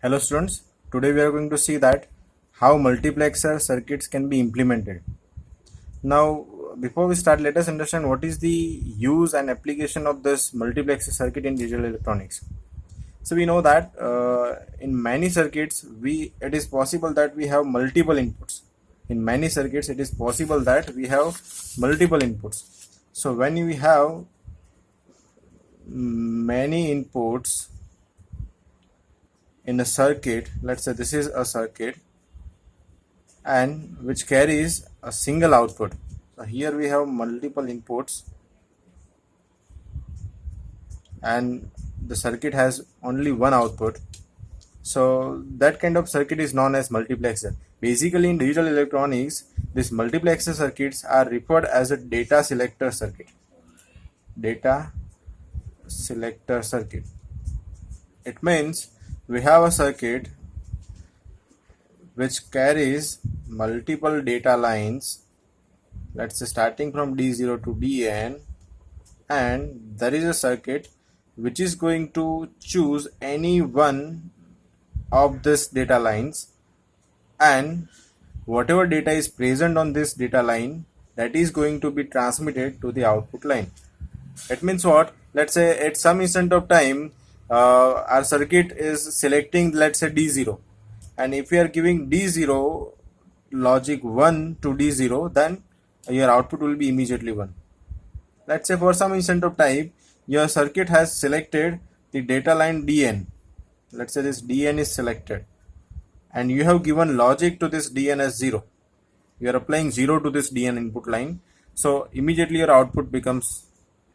Hello students, today we are going to see that how multiplexer circuits can be implemented. Now before we start, let us understand what is the use and application of this multiplexer circuit in digital electronics. So we know that in many circuits it is possible that we have multiple inputs. In many circuits it is possible that we have multiple inputs. So when we have many inputs in a circuit, let's say this is a circuit and which carries a single output. So here we have multiple inputs and the circuit has only one output. So that kind of circuit is known as multiplexer. Basically in digital electronics, these multiplexer circuits are referred as a data selector circuit. Data selector circuit. It means we have a circuit which carries multiple data lines, let's say starting from D0 to Dn, and there is a circuit which is going to choose any one of these data lines, and whatever data is present on this data line, that is going to be transmitted to the output line. It means what? Let's say at some instant of time our circuit is selecting, let's say D0, and if we are giving D0 logic 1 to D0, then your output will be immediately 1. Let's say for some instant of time your circuit has selected the data line Dn. Let's say this Dn is selected and you have given logic to this Dn as 0. You are applying 0 to this Dn input line, so immediately your output becomes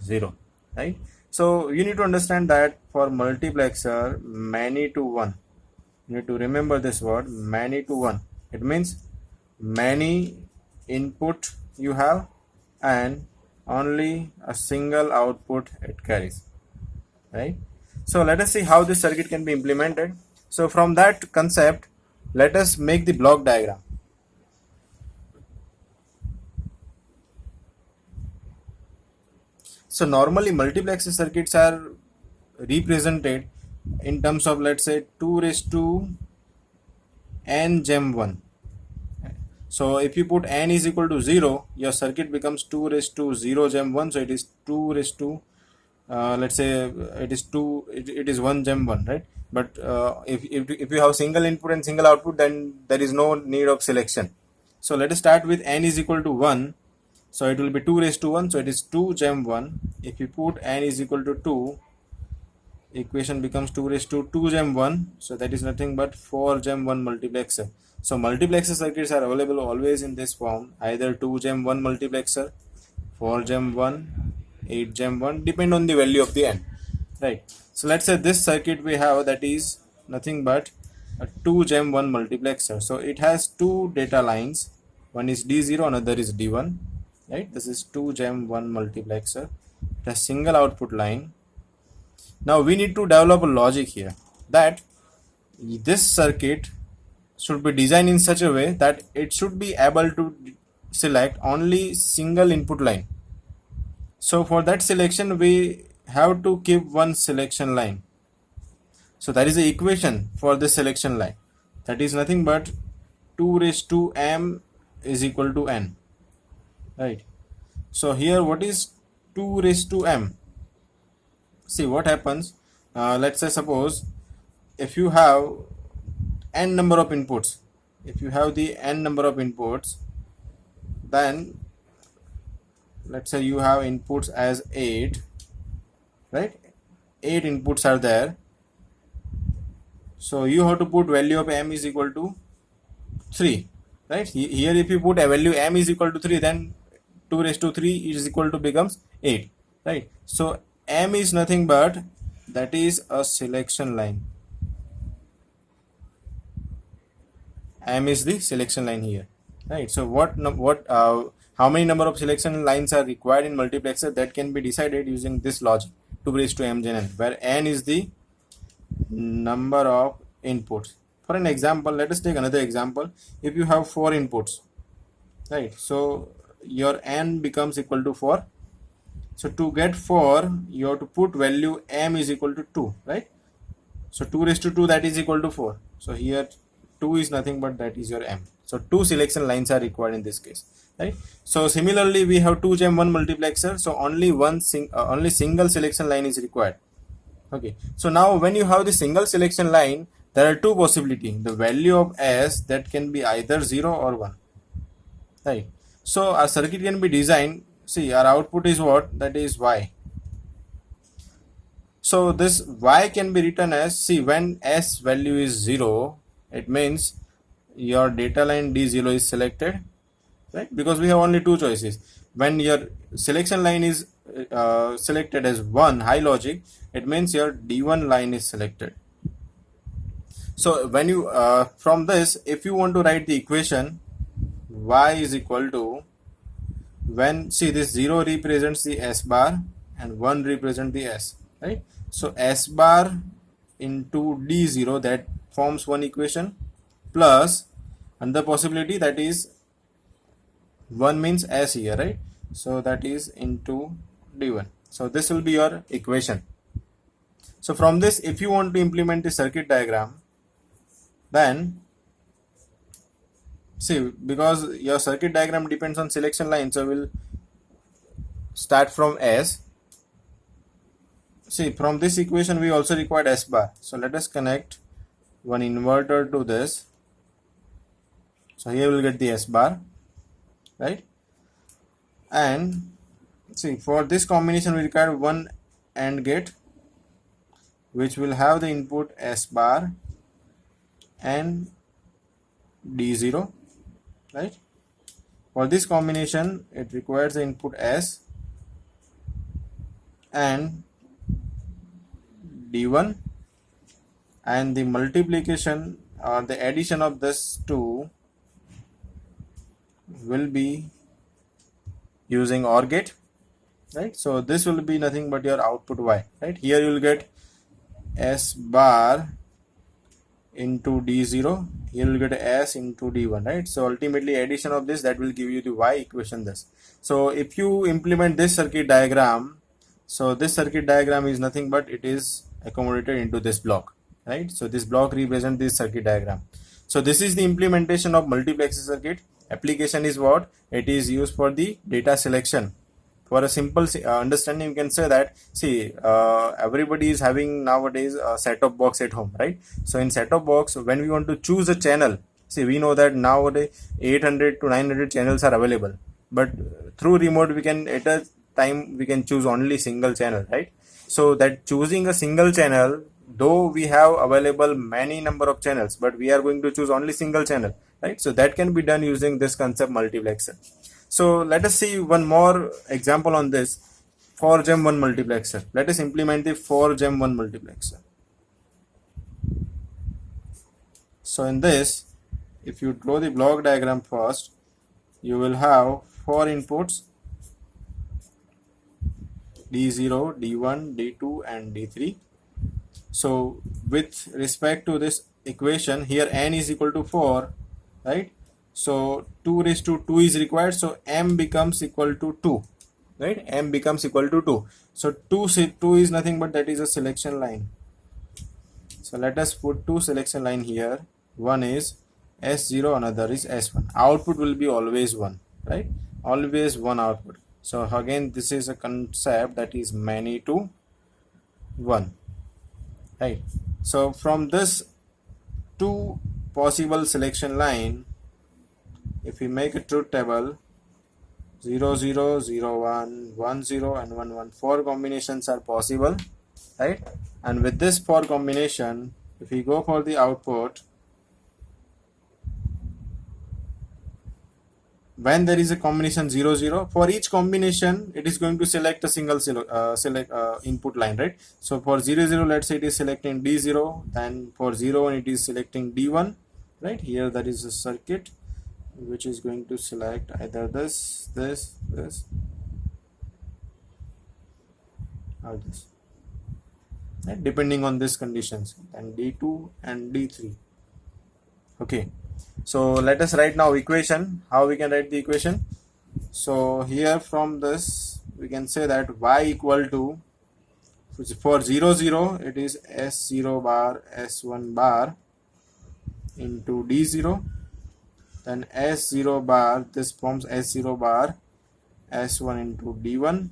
0, right? So you need to understand that for multiplexer, many to 1, you need to remember this word, many to 1. It means many input you have and only a single output it carries, right? So let us see how this circuit can be implemented. So from that concept, let us make the block diagram. So normally multiplexer circuits are represented in terms of, let's say, 2 raised to n gem 1. So if you put n is equal to 0, your circuit becomes 2 raised to 0 gem 1. So it is 2 raised to let's say it is 2, it is 1 gem 1, right? But if you have single input and single output, then there is no need of selection. So let us start with n is equal to 1. So it will be 2 raised to 1, so it is 2 gem 1. If you put n is equal to 2, equation becomes 2 raised to 2 gem 1, so that is nothing but 4 gem 1 multiplexer. So multiplexer circuits are available always in this form, either 2 gem 1 multiplexer, 4 gem 1, 8 gem 1, depend on the value of the n, right? So let's say this circuit we have, that is nothing but a 2 gem 1 multiplexer. So it has two data lines, one is D0, another is D1, right? This is 2 gem 1 multiplexer. It has single output line. Now we need to develop a logic here that this circuit should be designed in such a way that it should be able to select only single input line. So for that selection we have to keep one selection line. So that is the equation for this selection line. That is nothing but 2 raised to m is equal to n, right? So here what is 2 raised to m? See what happens. Let's say suppose if you have n number of inputs, if you have the n number of inputs, then let's say you have inputs as 8, right? 8 inputs are there. So you have to put value of m is equal to 3, right? Here if you put a value m is equal to 3, then 2 raised to 3 is equal to becomes 8, right? So m is nothing but that is a selection line. M is the selection line here, right? So how many number of selection lines are required in multiplexer, that can be decided using this logic, 2 raised to m gen n, where n is the number of inputs. For an example, let us take another example. If you have 4 inputs, right, so your n becomes equal to 4. So to get 4, you have to put value m is equal to 2, right? So 2 raised to 2, that is equal to 4. So here 2 is nothing but that is your M. So 2 selection lines are required in this case, right? So similarly we have 2 gem 1 multiplexer, so only only single selection line is required. Okay, so now when you have the single selection line, there are two possibilities. The value of S that can be either 0 or 1, right? So our circuit can be designed, see our output is what, that is Y. So this Y can be written as, see, when S value is 0, it means your data line D0 is selected, right? Because we have only two choices. When your selection line is selected as 1 high logic, it means your D1 line is selected. So when you from this, if you want to write the equation, Y is equal to, when, see, this 0 represents the S bar and 1 represents the S, right? So S bar into D0, that forms one equation, plus another possibility, that is 1 means S here, right? So that is into D1. So this will be your equation. So from this, if you want to implement the circuit diagram, then see, because your circuit diagram depends on selection line, so we'll start from S. See, from this equation we also required S bar. So let us connect one inverter to this. So here we'll get the S bar, right? And see, for this combination we require one AND gate which will have the input S bar and D0, right? For this combination it requires the input S and D1, and the multiplication or the addition of this two will be using OR gate, right? So this will be nothing but your output Y, right? Here you will get S bar into D0, here you will get S into D1, right? So ultimately addition of this, that will give you the Y equation this. So if you implement this circuit diagram, so this circuit diagram is nothing but it is accommodated into this block, right? So this block represents this circuit diagram. So this is the implementation of multiplexer circuit. Application is what? It is used for the data selection. For a simple understanding, you can say that, see, everybody is having nowadays a set-top box at home, right? So in set-top box, when we want to choose a channel, see, we know that nowadays 800 to 900 channels are available, but through remote we can, at a time, we can choose only single channel, right? So that choosing a single channel, though we have available many number of channels, but we are going to choose only single channel, right? So that can be done using this concept multiplexer. So let us see one more example on this 4 gem 1 multiplexer. Let us implement the 4 gem 1 multiplexer. So in this, if you draw the block diagram first, you will have 4 inputs, D0, D1, D2 and D3. So with respect to this equation, here n is equal to 4, right? So 2 raised to 2 is required, so m becomes equal to 2, right? M becomes equal to 2. So 2 is nothing but that is a selection line. So let us put 2 selection line here. One is S0, another is S1. Output will be always 1, right? Always 1 output. So again, this is a concept that is many to 1, right? So from this 2 possible selection line, if we make a truth table, 0 0 0 1 1 0 and 1 1, 4 combinations are possible, right? And with this 4 combination, if we go for the output, when there is a combination 0 0, for each combination it is going to select a single input line, right? So for 0 0, let's say it is selecting D0, then for 0 1 it is selecting D1, right? Here that is a circuit which is going to select either this or this, right? Depending on these conditions, and D2 and D3. Okay, so let us write now equation. How we can write the equation? So here from this we can say that Y equal to For 0 0 it is S0 bar S1 bar into D0, then S0 bar, this forms S0 bar S1 into D1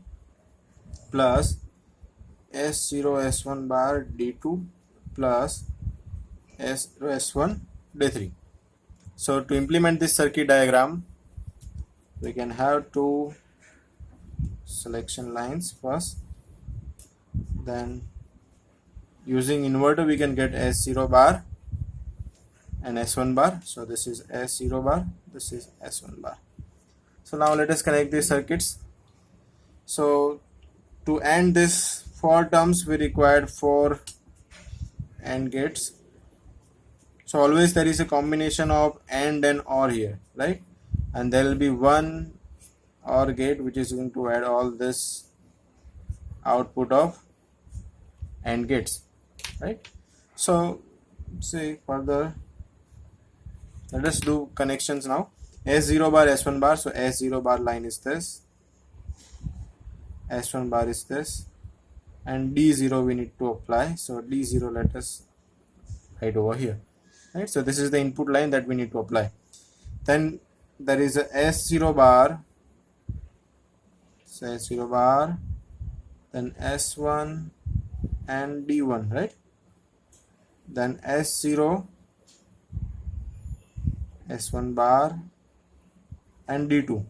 plus S0 S1 bar D2 plus S0 S1 D3. So to implement this circuit diagram, we can have two selection lines first, then using inverter we can get S0 bar and S1 bar. So this is S0 bar, this is S1 bar. So now let us connect these circuits. So to AND this 4 terms we required 4 AND gates. So always there is a combination of AND and OR here, right? And there will be one OR gate which is going to add all this output of AND gates, right? So say further, let us do connections now. S0 bar S1 bar, so S0 bar line is this, S1 bar is this, and D0 we need to apply. So D0 let us write over here, right? So this is the input line that we need to apply. Then there is a S0 bar, so S0 bar, then S1 and D1, right? Then S0 S1 bar and D2.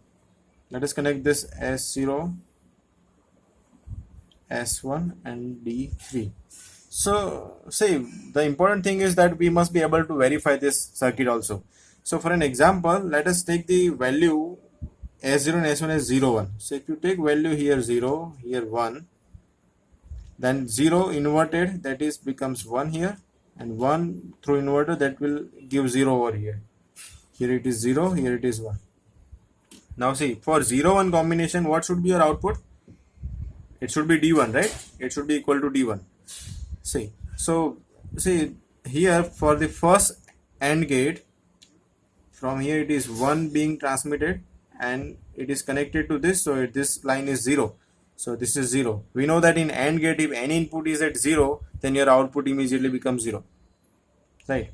Let us connect this S0 S1 and D3. So say the important thing is that we must be able to verify this circuit also. So for an example, let us take the value S0 and S1 as 0 1. So if you take value here 0, here 1, then 0 inverted, that is becomes 1 here, and 1 through inverter, that will give 0 over here. Here it is 0, here it is 1. Now see, for 0 1 combination, what should be your output? It should be D1, right? It should be equal to D1. See, so see here for the first AND gate, from here it is 1 being transmitted and it is connected to this, so this line is 0. So this is 0. We know that in AND gate, if any input is at 0, then your output immediately becomes 0, right?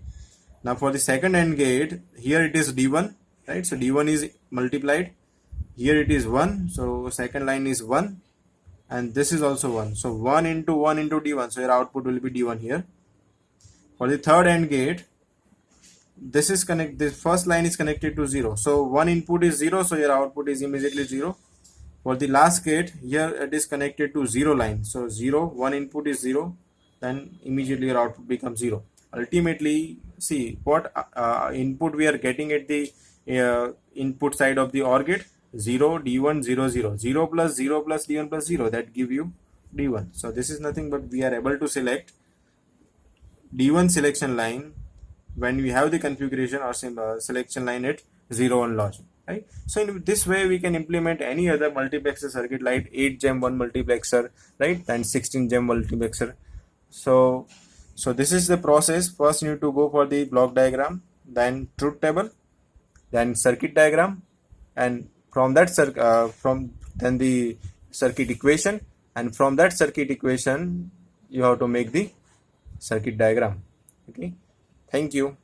Now for the second AND gate, here it is D1, right? So D1 is multiplied, here it is 1, so second line is 1, and this is also 1. So 1 into D1, so your output will be D1 here. For the third AND gate, this first line is connected to 0. So one input is 0, so your output is immediately 0. For the last gate, here it is connected to 0 line. So 0, one input is 0, then immediately your output becomes 0. Ultimately, see what input we are getting at the input side of the OR gate. 0 D1 0 0 0 plus 0 plus D1 plus 0, that give you D1. So this is nothing but we are able to select D1 selection line when we have the configuration or selection line at 0 1 logic, right? So in this way we can implement any other multiplexer circuit like 8 gem 1 multiplexer, right, and 16 gem multiplexer. So this is the process. First you need to go for the block diagram, then truth table, then circuit diagram, and from that then the circuit equation, and from that circuit equation you have to make the circuit diagram. Okay, thank you.